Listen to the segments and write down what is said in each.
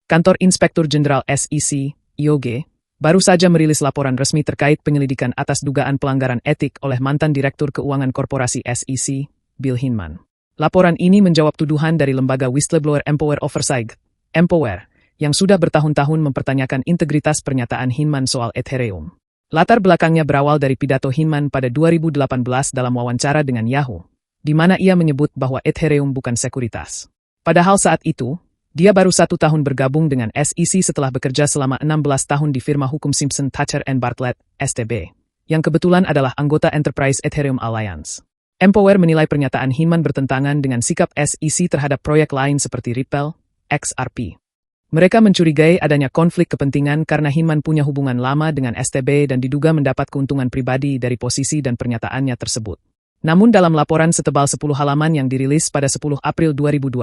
Kantor Inspektur Jenderal SEC, IOG, baru saja merilis laporan resmi terkait penyelidikan atas dugaan pelanggaran etik oleh mantan Direktur Keuangan Korporasi SEC, Bill Hinman. Laporan ini menjawab tuduhan dari lembaga whistleblower Empower Oversight, Empower, yang sudah bertahun-tahun mempertanyakan integritas pernyataan Hinman soal Ethereum. Latar belakangnya berawal dari pidato Hinman pada 2018 dalam wawancara dengan Yahoo, di mana ia menyebut bahwa Ethereum bukan sekuritas. Padahal saat itu, dia baru 1 tahun bergabung dengan SEC setelah bekerja selama 16 tahun di firma hukum Simpson Thacher & Bartlett, STB, yang kebetulan adalah anggota Enterprise Ethereum Alliance. Empower menilai pernyataan Hinman bertentangan dengan sikap SEC terhadap proyek lain seperti Ripple, XRP. Mereka mencurigai adanya konflik kepentingan karena Hinman punya hubungan lama dengan STB dan diduga mendapat keuntungan pribadi dari posisi dan pernyataannya tersebut. Namun dalam laporan setebal 10 halaman yang dirilis pada 10 April 2025,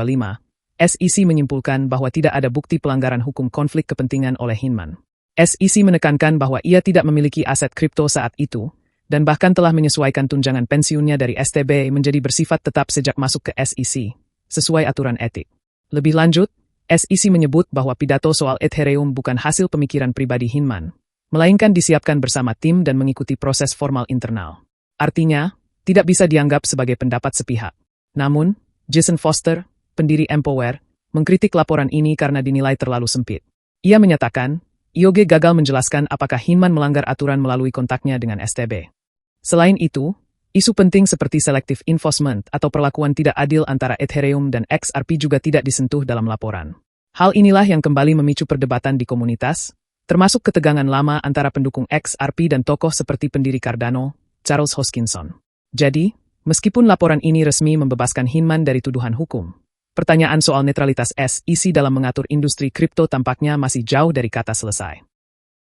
SEC menyimpulkan bahwa tidak ada bukti pelanggaran hukum konflik kepentingan oleh Hinman. SEC menekankan bahwa ia tidak memiliki aset kripto saat itu, dan bahkan telah menyesuaikan tunjangan pensiunnya dari STB menjadi bersifat tetap sejak masuk ke SEC, sesuai aturan etik. Lebih lanjut, SEC menyebut bahwa pidato soal Ethereum bukan hasil pemikiran pribadi Hinman, melainkan disiapkan bersama tim dan mengikuti proses formal internal. Artinya, tidak bisa dianggap sebagai pendapat sepihak. Namun, Jason Foster, pendiri Empower, mengkritik laporan ini karena dinilai terlalu sempit. Ia menyatakan, IOG gagal menjelaskan apakah Hinman melanggar aturan melalui kontaknya dengan STB. Selain itu, isu penting seperti selective enforcement atau perlakuan tidak adil antara Ethereum dan XRP juga tidak disentuh dalam laporan. Hal inilah yang kembali memicu perdebatan di komunitas, termasuk ketegangan lama antara pendukung XRP dan tokoh seperti pendiri Cardano, Charles Hoskinson. Jadi, meskipun laporan ini resmi membebaskan Hinman dari tuduhan hukum, pertanyaan soal netralitas SEC dalam mengatur industri kripto tampaknya masih jauh dari kata selesai.